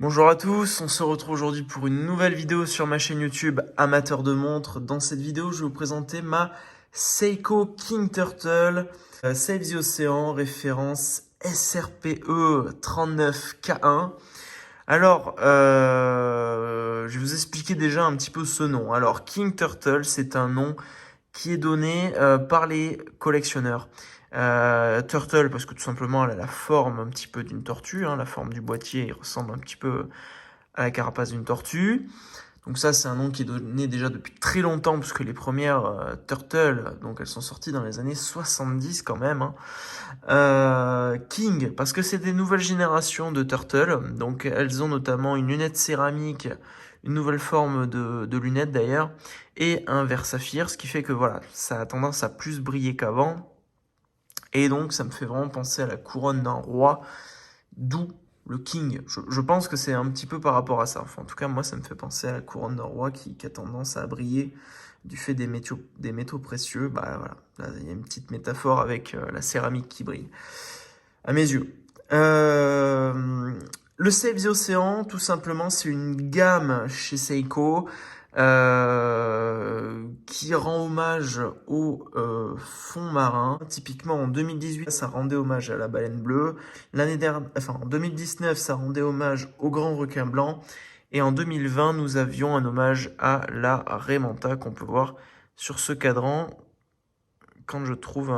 Bonjour à tous, on se retrouve aujourd'hui pour une nouvelle vidéo sur ma chaîne YouTube Amateur de montres. Dans cette vidéo, je vais vous présenter ma Seiko King Turtle Save the Ocean, référence SRPE 39K1. Alors, je vais vous expliquer déjà un petit peu ce nom. Alors, King Turtle, c'est un nom qui est donné par les collectionneurs. Turtle, parce que tout simplement, elle a la forme un petit peu d'une tortue, hein, la forme du boîtier, il ressemble un petit peu à la carapace d'une tortue. Donc ça, c'est un nom qui est donné déjà depuis très longtemps, puisque les premières Turtle, donc elles sont sorties dans les années 70 quand même, hein. King, parce que c'est des nouvelles générations de Turtle, donc elles ont notamment une lunette céramique, une nouvelle forme de lunette d'ailleurs, et un verre saphir, ce qui fait que voilà, ça a tendance à plus briller qu'avant, et donc ça me fait vraiment penser à la couronne d'un roi, d'où le King. Je pense que c'est un petit peu par rapport à ça. Enfin, en tout cas, moi, ça me fait penser à la couronne d'un roi qui a tendance à briller du fait des métaux précieux. Bah voilà, là, il y a une petite métaphore avec la céramique qui brille, à mes yeux. Le Save the Ocean, tout simplement, c'est une gamme chez Seiko qui rend hommage au fond marin. Typiquement, en 2018, ça rendait hommage à la baleine bleue. L'année dernière, enfin, en 2019, ça rendait hommage au grand requin blanc. Et en 2020, nous avions un hommage à la Raymanta qu'on peut voir sur ce cadran quand je trouve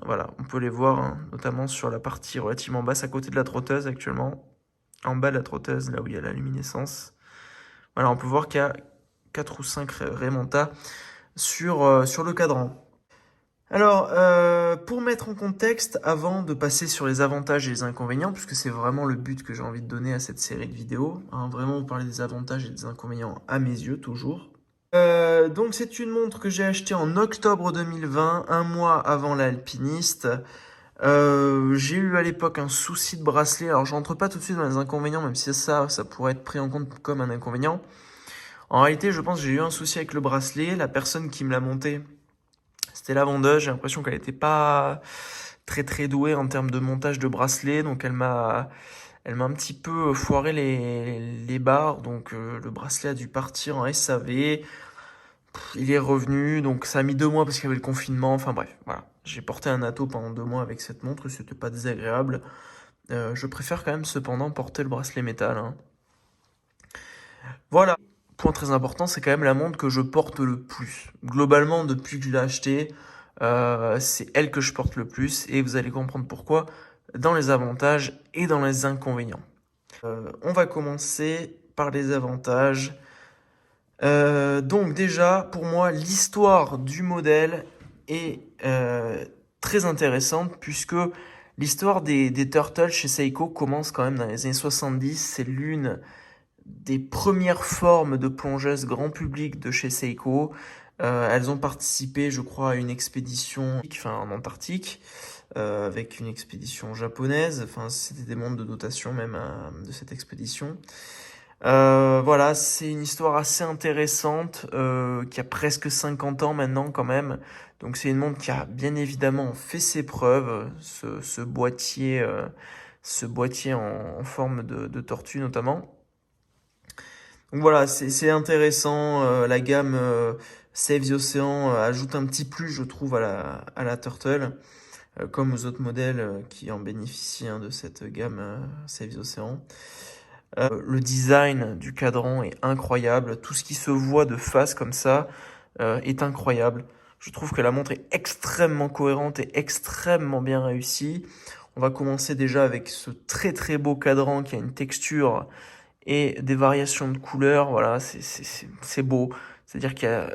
voilà, on peut les voir, hein, notamment sur la partie relativement basse à côté de la trotteuse actuellement. En bas de la trotteuse, là où il y a la luminescence. Voilà, on peut voir qu'il y a 4 ou 5 Raymanta sur le cadran. Alors, pour mettre en contexte, avant de passer sur les avantages et les inconvénients, puisque c'est vraiment le but que j'ai envie de donner à cette série de vidéos, hein, vraiment vous parler des avantages et des inconvénients à mes yeux, toujours. Donc c'est une montre que j'ai achetée en octobre 2020, un mois avant l'alpiniste. J'ai eu à l'époque un souci de bracelet. Alors je rentre pas tout de suite dans les inconvénients, même si ça pourrait être pris en compte comme un inconvénient. En réalité, je pense que j'ai eu un souci avec le bracelet. La personne qui me l'a monté, c'était la vendeuse. J'ai l'impression qu'elle n'était pas très très douée en termes de montage de bracelet, donc elle m'a un petit peu foiré les barres. Donc le bracelet a dû partir en SAV. Il est revenu, donc ça a mis 2 mois parce qu'il y avait le confinement. Enfin bref, voilà. J'ai porté un atto pendant 2 mois avec cette montre, c'était pas désagréable. Je préfère quand même cependant porter le bracelet métal, hein. Voilà. Point très important, c'est quand même la montre que je porte le plus. Globalement, depuis que je l'ai achetée, c'est elle que je porte le plus et vous allez comprendre pourquoi dans les avantages et dans les inconvénients. On va commencer par les avantages. Donc déjà, pour moi, l'histoire du modèle est très intéressante puisque l'histoire des Turtles chez Seiko commence quand même dans les années 70. C'est l'une des premières formes de plongeuses grand public de chez Seiko. Elles ont participé, je crois, à une expédition en Antarctique, avec une expédition japonaise. Enfin, c'était des montres de dotation même de cette expédition. Voilà, c'est une histoire assez intéressante, qui a presque 50 ans maintenant quand même. Donc c'est une montre qui a bien évidemment fait ses preuves, ce boîtier en forme de tortue notamment. Donc voilà, c'est intéressant. La gamme Save the Ocean ajoute un petit plus, je trouve, à la Turtle, comme aux autres modèles qui en bénéficient, hein, de cette gamme Save the Ocean. Le design du cadran est incroyable. Tout ce qui se voit de face comme ça est incroyable. Je trouve que la montre est extrêmement cohérente et extrêmement bien réussie. On va commencer déjà avec ce très très beau cadran qui a une texture et des variations de couleurs. Voilà, c'est beau. C'est-à-dire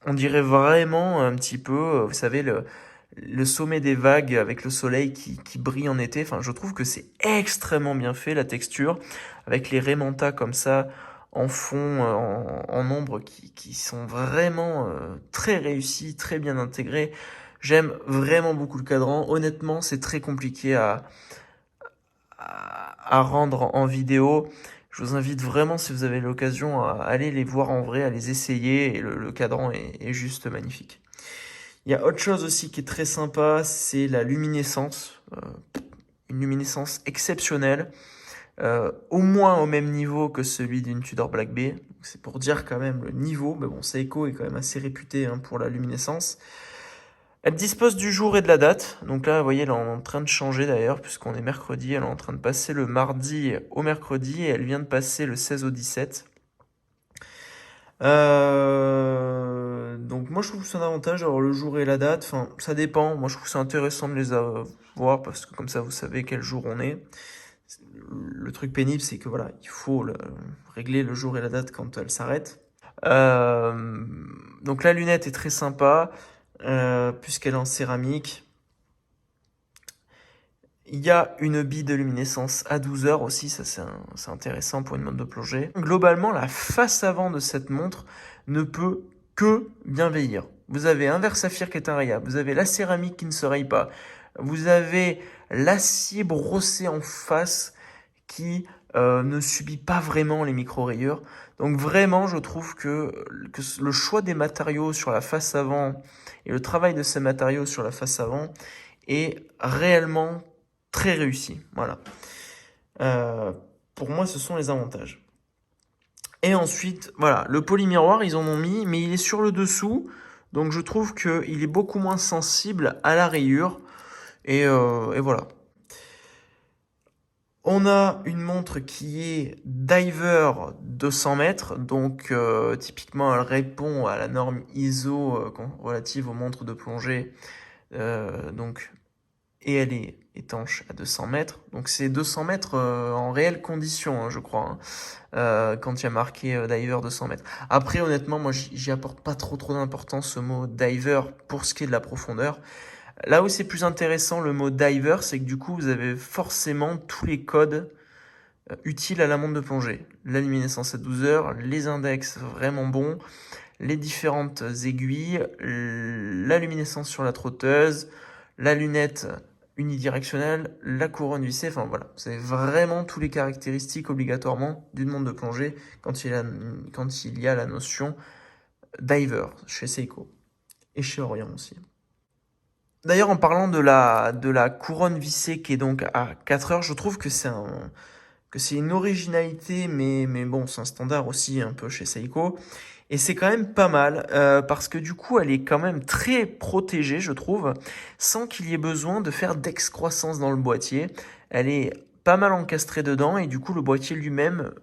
on dirait vraiment un petit peu, vous savez, le sommet des vagues avec le soleil qui brille en été. Enfin, je trouve que c'est extrêmement bien fait, la texture, avec les Raymanta comme ça, en fond, en ombre, qui sont vraiment très réussis, très bien intégrés. J'aime vraiment beaucoup le cadran. Honnêtement, c'est très compliqué à rendre en vidéo. Je vous invite vraiment, si vous avez l'occasion, à aller les voir en vrai, à les essayer. Et le cadran est juste magnifique. Il y a autre chose aussi qui est très sympa, c'est la luminescence. Une luminescence exceptionnelle. au moins au même niveau que celui d'une Tudor Black Bay. C'est pour dire quand même le niveau, mais bon, Seiko est quand même assez réputé hein, pour la luminescence. Elle dispose du jour et de la date. Donc là, vous voyez, elle est en train de changer d'ailleurs, puisqu'on est mercredi. Elle est en train de passer le mardi au mercredi et elle vient de passer le 16 au 17. Donc moi je trouve que c'est un avantage d'avoir le jour et la date. Enfin, ça dépend. Moi je trouve que c'est intéressant de les avoir parce que comme ça vous savez quel jour on est. Le truc pénible, c'est que voilà, il faut régler le jour et la date quand elle s'arrête. Euh, donc la lunette est très sympa puisqu'elle est en céramique. Il y a une bille de luminescence à 12 heures aussi, ça c'est intéressant pour une montre de plongée. Globalement, la face avant de cette montre ne peut que bien vieillir. Vous avez un verre saphir qui est inrayable, vous avez la céramique qui ne se raye pas, vous avez l'acier brossé en face qui ne subit pas vraiment les micro-rayures. Donc vraiment, je trouve que le choix des matériaux sur la face avant et le travail de ces matériaux sur la face avant est réellement très réussi. Voilà. Euh, pour moi, ce sont les avantages. Et ensuite, voilà, le polymiroir, ils en ont mis, mais il est sur le dessous. Donc je trouve qu'il est beaucoup moins sensible à la rayure. Et voilà. On a une montre qui est diver 200 mètres, donc typiquement elle répond à la norme ISO relative aux montres de plongée, donc, et elle est étanche à 200 mètres, donc c'est 200 mètres en réelle condition, hein, je crois, hein, quand il y a marqué diver 200 mètres. Après honnêtement, moi j'y apporte pas trop d'importance au mot diver pour ce qui est de la profondeur. Là où c'est plus intéressant le mot diver, c'est que du coup vous avez forcément tous les codes utiles à la montre de plongée. La luminescence à 12 heures, les index vraiment bons, les différentes aiguilles, la luminescence sur la trotteuse, la lunette unidirectionnelle, la couronne vissée, enfin voilà, vous avez vraiment tous les caractéristiques obligatoirement d'une montre de plongée quand il y a la notion diver chez Seiko et chez Orion aussi. D'ailleurs, en parlant de la couronne vissée qui est donc à 4 heures, je trouve que c'est une originalité, mais bon, c'est un standard aussi un peu chez Seiko. Et c'est quand même pas mal, parce que du coup, elle est quand même très protégée, je trouve, sans qu'il y ait besoin de faire d'excroissance dans le boîtier. Elle est pas mal encastrée dedans, et du coup, le boîtier lui-même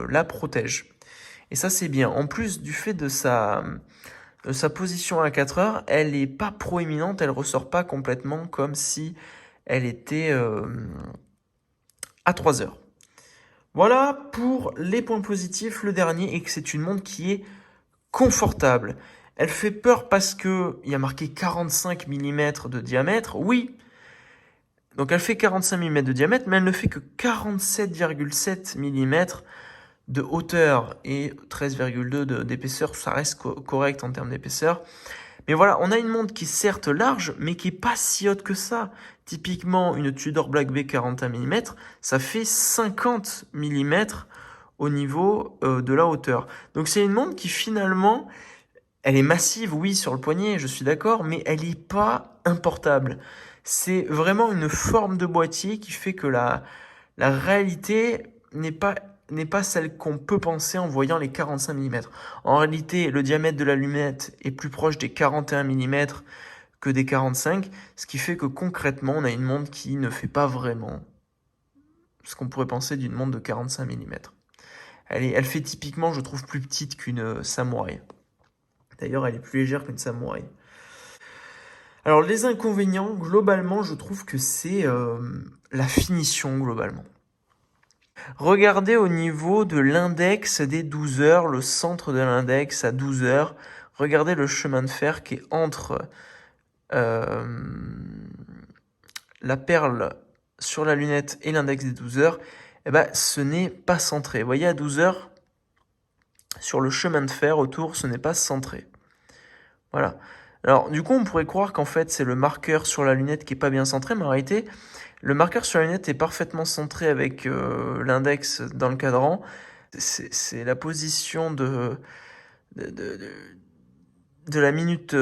la protège. Et ça, c'est bien. En plus du fait de sa position à 4 heures, elle est pas proéminente, elle ressort pas complètement comme si elle était à 3 heures. Voilà pour les points positifs. Le dernier est que c'est une montre qui est confortable. Elle fait peur parce que il y a marqué 45 mm de diamètre. Oui, donc elle fait 45 mm de diamètre, mais elle ne fait que 47,7 mm de hauteur et 13,2 d'épaisseur. Ça reste correct en termes d'épaisseur. Mais voilà, on a une montre qui est certes large, mais qui est pas si haute que ça. Typiquement, une Tudor Black Bay 41 mm, ça fait 50 mm au niveau de la hauteur. Donc c'est une montre qui finalement, elle est massive, oui, sur le poignet, je suis d'accord, mais elle n'est pas importable. C'est vraiment une forme de boîtier qui fait que la réalité n'est pas celle qu'on peut penser en voyant les 45 mm. En réalité, le diamètre de la lunette est plus proche des 41 mm que des 45, ce qui fait que concrètement, on a une montre qui ne fait pas vraiment ce qu'on pourrait penser d'une montre de 45 mm. Elle fait typiquement, je trouve, plus petite qu'une Samouraï. D'ailleurs, elle est plus légère qu'une Samouraï. Alors, les inconvénients, globalement, je trouve que c'est la finition, globalement. Regardez au niveau de l'index des 12 heures, le centre de l'index à 12 heures. Regardez le chemin de fer qui est entre la perle sur la lunette et l'index des 12 heures. Eh ben, ce n'est pas centré. Vous voyez, à 12 heures, sur le chemin de fer autour, ce n'est pas centré. Voilà. Alors, du coup, on pourrait croire qu'en fait, c'est le marqueur sur la lunette qui est pas bien centré, mais en réalité, le marqueur sur la lunette est parfaitement centré avec l'index dans le cadran. C'est la position de, de, de la minute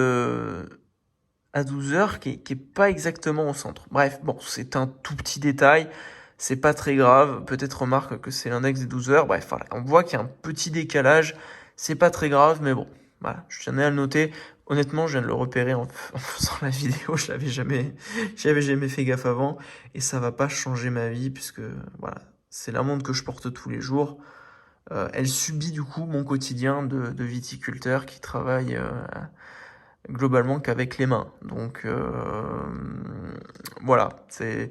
à 12 heures qui est pas exactement au centre. Bref, bon, c'est un tout petit détail. c'est pas très grave. Peut-être remarque que c'est l'index des 12 heures. Bref, voilà. On voit qu'il y a un petit décalage. C'est pas très grave, mais bon. Voilà, je tenais à le noter. Honnêtement, je viens de le repérer en faisant la vidéo. J'avais jamais fait gaffe avant. Et ça va pas changer ma vie puisque, voilà, c'est la montre que je porte tous les jours. Elle subit du coup mon quotidien de viticulteur qui travaille globalement qu'avec les mains. Donc voilà, c'est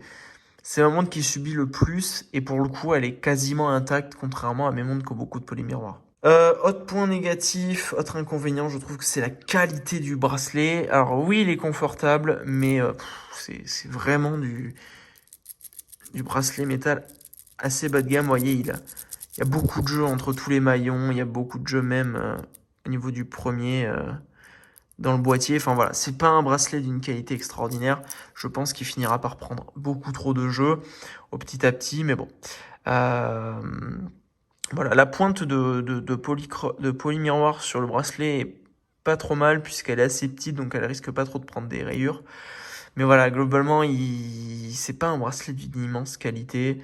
ma montre qui subit le plus et pour le coup elle est quasiment intacte contrairement à mes montres qui ont beaucoup de polymiroirs. Autre point négatif, autre inconvénient, je trouve que c'est la qualité du bracelet. Alors oui, il est confortable, mais c'est vraiment du bracelet métal assez bas de gamme. Vous voyez, il y a beaucoup de jeux entre tous les maillons, il y a beaucoup de jeux même au niveau du premier dans le boîtier. Enfin voilà, c'est pas un bracelet d'une qualité extraordinaire. Je pense qu'il finira par prendre beaucoup trop de jeux au petit à petit, mais bon. Euh, voilà, la pointe de polymiroir sur le bracelet est pas trop mal puisqu'elle est assez petite, donc elle risque pas trop de prendre des rayures. Mais voilà, globalement, c'est pas un bracelet d'une immense qualité.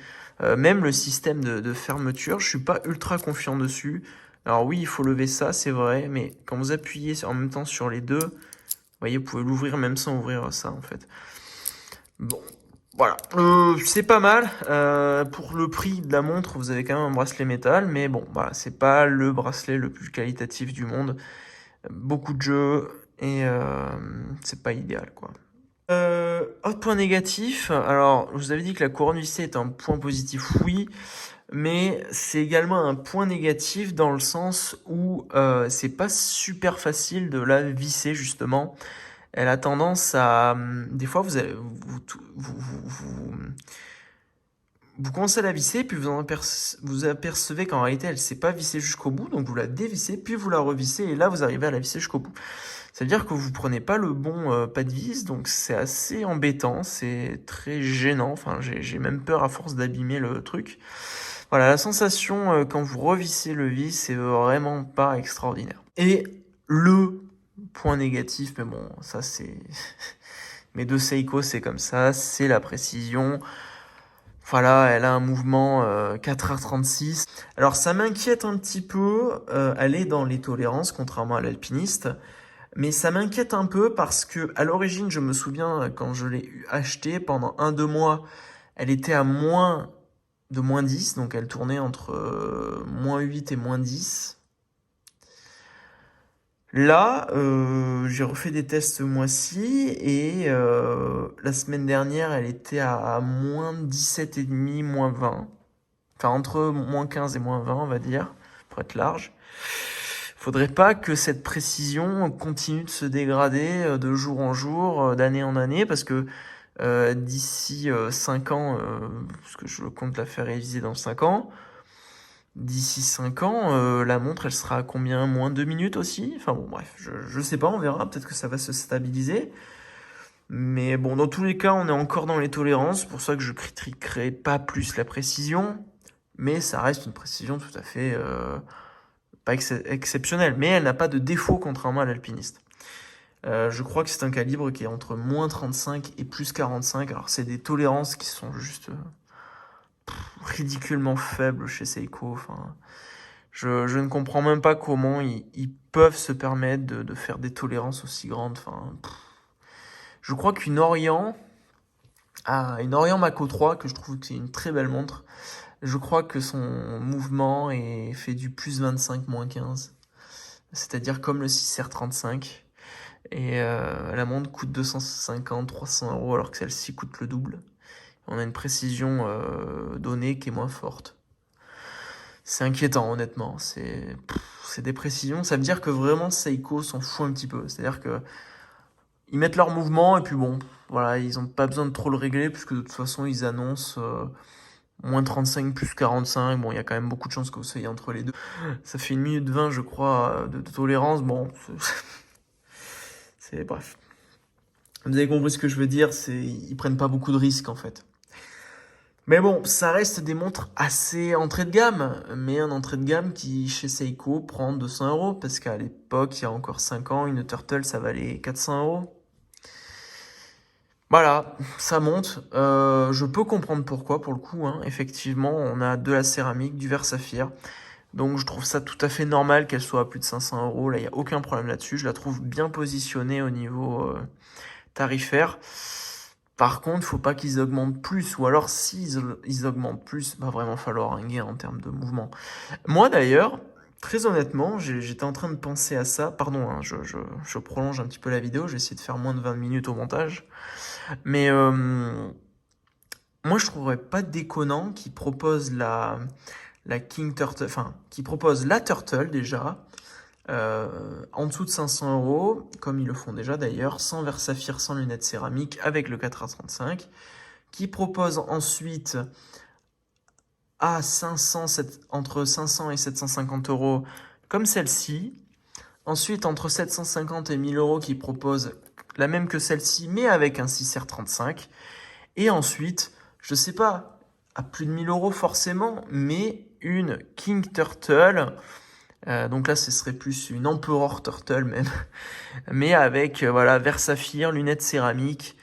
Même le système de fermeture, je suis pas ultra confiant dessus. Alors oui, il faut lever ça, c'est vrai, mais quand vous appuyez en même temps sur les deux, vous voyez, vous pouvez l'ouvrir même sans ouvrir ça, en fait. Bon, voilà. C'est pas mal. Pour le prix de la montre, vous avez quand même un bracelet métal, mais bon, voilà, c'est pas le bracelet le plus qualitatif du monde. Beaucoup de jeux, et c'est pas idéal, quoi. Autre point négatif, alors je vous avais dit que la couronne vissée est un point positif, oui, mais c'est également un point négatif dans le sens où c'est pas super facile de la visser justement. Elle a tendance à... Des fois, vous commencez à la visser, puis vous apercevez qu'en réalité, elle ne s'est pas vissée jusqu'au bout, donc vous la dévissez, puis vous la revissez, et là, vous arrivez à la visser jusqu'au bout. Ça veut dire que vous prenez pas le bon pas de vis, donc c'est assez embêtant, c'est très gênant. Enfin, j'ai même peur à force d'abîmer le truc. Voilà, la sensation quand vous revissez le vis, c'est vraiment pas extraordinaire. Et le point négatif, mais bon, ça c'est... Mais de Seiko, c'est comme ça, c'est la précision. Voilà, elle a un mouvement 4h36. Alors ça m'inquiète un petit peu, elle est dans les tolérances, contrairement à l'alpiniste. Mais ça m'inquiète un peu parce que à l'origine, je me souviens quand je l'ai acheté pendant 1-2 mois, elle était à moins 10, donc elle tournait entre -8 et -10. Là, j'ai refait des tests ce mois-ci et la semaine dernière, elle était à -17,5, -20. Enfin, entre -15 et -20, on va dire, pour être large. Faudrait pas que cette précision continue de se dégrader de jour en jour, d'année en année, parce que d'ici 5 ans, parce que je compte la faire réviser dans 5 ans, d'ici 5 ans, la montre, elle sera à combien? -2 minutes aussi? Enfin bon, bref, je sais pas, on verra, peut-être que ça va se stabiliser. Mais bon, dans tous les cas, on est encore dans les tolérances, c'est pour ça que je critiquerai pas plus la précision, mais ça reste une précision tout à fait pas exceptionnelle, mais elle n'a pas de défaut contrairement à l'alpiniste. Je crois que c'est un calibre qui est entre -35 et +45. Alors c'est des tolérances qui sont juste ridiculement faibles chez Seiko. Enfin, je ne comprends même pas comment ils peuvent se permettre de faire des tolérances aussi grandes. Enfin, je crois qu'une Orient, une Orient Mako 3, que je trouve que c'est une très belle montre, je crois que son mouvement est fait du +25, -15. C'est-à-dire comme le 6R35. Et la montre coûte 250, 300 euros alors que celle-ci coûte le double. On a une précision donnée qui est moins forte. C'est inquiétant honnêtement. C'est des précisions. Ça veut dire que vraiment Seiko s'en fout un petit peu. C'est-à-dire que ils mettent leur mouvement et puis bon, voilà, ils ont pas besoin de trop le régler puisque de toute façon ils annoncent -35, +45. Bon, il y a quand même beaucoup de chances que vous soyez entre les deux. Ça fait 1 minute 20 je crois de tolérance. Bon, c'est bref. Vous avez compris ce que je veux dire, ils prennent pas beaucoup de risques en fait. Mais bon, ça reste des montres assez entrée de gamme, mais un entrée de gamme qui chez Seiko prend 200 euros, parce qu'à l'époque, il y a encore 5 ans, une Turtle ça valait 400 euros. Voilà, ça monte. Je peux comprendre pourquoi, pour le coup, hein. Effectivement, on a de la céramique, du verre saphir. Donc je trouve ça tout à fait normal qu'elle soit à plus de 500 euros. Là, il n'y a aucun problème là-dessus. Je la trouve bien positionnée au niveau tarifaire. Par contre, faut pas qu'ils augmentent plus. Ou alors, s'ils augmentent plus, va vraiment falloir un gain en termes de mouvement. Moi d'ailleurs, très honnêtement, j'étais en train de penser à ça. Pardon, hein, je prolonge un petit peu la vidéo. Je vais essayer de faire moins de 20 minutes au montage. Mais moi, je trouverais pas déconnant qu'ils proposent la King Turtle, enfin, qu'ils proposent la Turtle déjà, en dessous de 500 euros, comme ils le font déjà d'ailleurs, sans verre saphir, sans lunettes céramiques, avec le 4A35, qui propose ensuite à 500, entre 500 et 750 euros, comme celle-ci. Ensuite, entre 750 et 1000 euros, qui propose la même que celle-ci, mais avec un 6R35. Et ensuite, je sais pas, à plus de 1000 euros forcément, mais une King Turtle. Donc là, ce serait plus une Emperor Turtle même, mais avec voilà verre saphir, lunettes céramiques,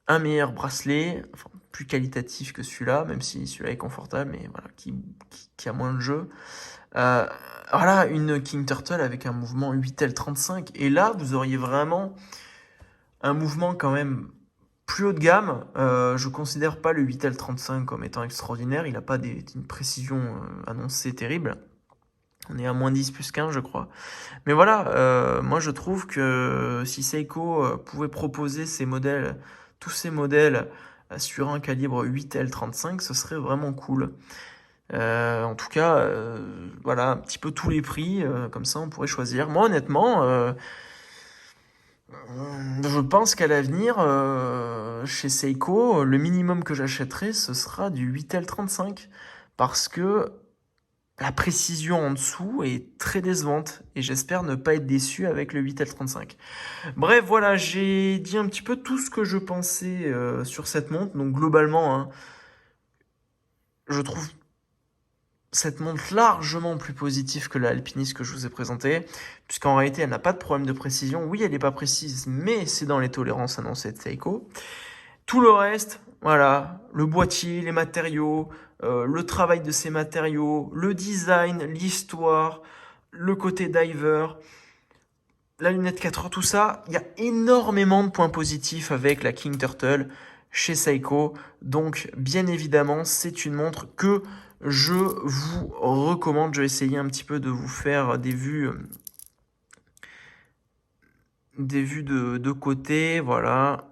un meilleur bracelet, enfin, plus qualitatif que celui-là, même si celui-là est confortable, mais voilà, qui a moins de jeu. Euh, voilà, une King Turtle avec un mouvement 8L35, et là, vous auriez vraiment un mouvement quand même plus haut de gamme. Je considère pas le 8L35 comme étant extraordinaire, il n'a pas une précision annoncée terrible. On est à moins 10 plus 15, je crois. Mais voilà, moi je trouve que si Seiko pouvait proposer ces modèles, tous ces modèles sur un calibre 8L35, ce serait vraiment cool. En tout cas, voilà, un petit peu tous les prix, comme ça on pourrait choisir. Moi honnêtement, je pense qu'à l'avenir, chez Seiko, le minimum que j'achèterai, ce sera du 8L35. Parce que la précision en dessous est très décevante et j'espère ne pas être déçu avec le 8L35. Bref, voilà, j'ai dit un petit peu tout ce que je pensais sur cette montre. Donc globalement, hein, je trouve cette montre largement plus positive que la Alpinist que je vous ai présentée, puisqu'en réalité, elle n'a pas de problème de précision. Oui, elle n'est pas précise, mais c'est dans les tolérances annoncées de Seiko. Tout le reste, voilà, le boîtier, les matériaux, le travail de ces matériaux, le design, l'histoire, le côté diver, la lunette 4 heures, tout ça, il y a énormément de points positifs avec la King Turtle chez Seiko. Donc, bien évidemment, c'est une montre que je vous recommande. Je vais essayer un petit peu de vous faire des vues de côté, voilà,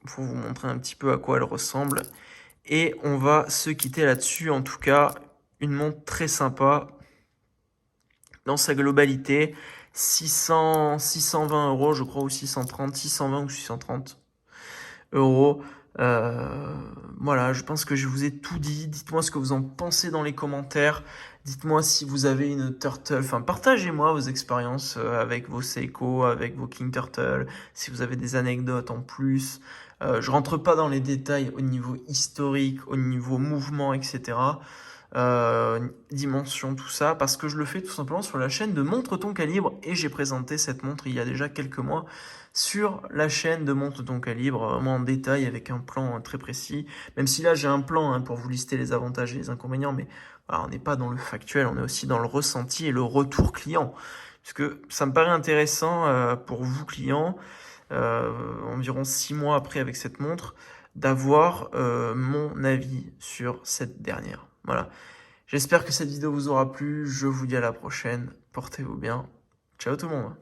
pour vous montrer un petit peu à quoi elle ressemble. Et on va se quitter là-dessus. En tout cas, une montre très sympa dans sa globalité. 620 euros, je crois, ou 630, 620 ou 630 euros. Voilà, je pense que je vous ai tout dit. Dites-moi ce que vous en pensez dans les commentaires. Dites-moi si vous avez une Turtle. Enfin, partagez-moi vos expériences avec vos Seiko, avec vos King Turtle. Si vous avez des anecdotes en plus. Je rentre pas dans les détails au niveau historique, au niveau mouvement, etc. Dimension, tout ça, parce que je le fais tout simplement sur la chaîne de Montre ton calibre et j'ai présenté cette montre il y a déjà quelques mois sur la chaîne de Montre ton calibre, vraiment en détail avec un plan très précis. Même si là j'ai un plan hein, pour vous lister les avantages et les inconvénients, mais voilà, on n'est pas dans le factuel, on est aussi dans le ressenti et le retour client. Parce que ça me paraît intéressant pour vous clients, environ 6 mois après avec cette montre, d'avoir mon avis sur cette dernière. Voilà. J'espère que cette vidéo vous aura plu. Je vous dis à la prochaine. Portez-vous bien. Ciao tout le monde.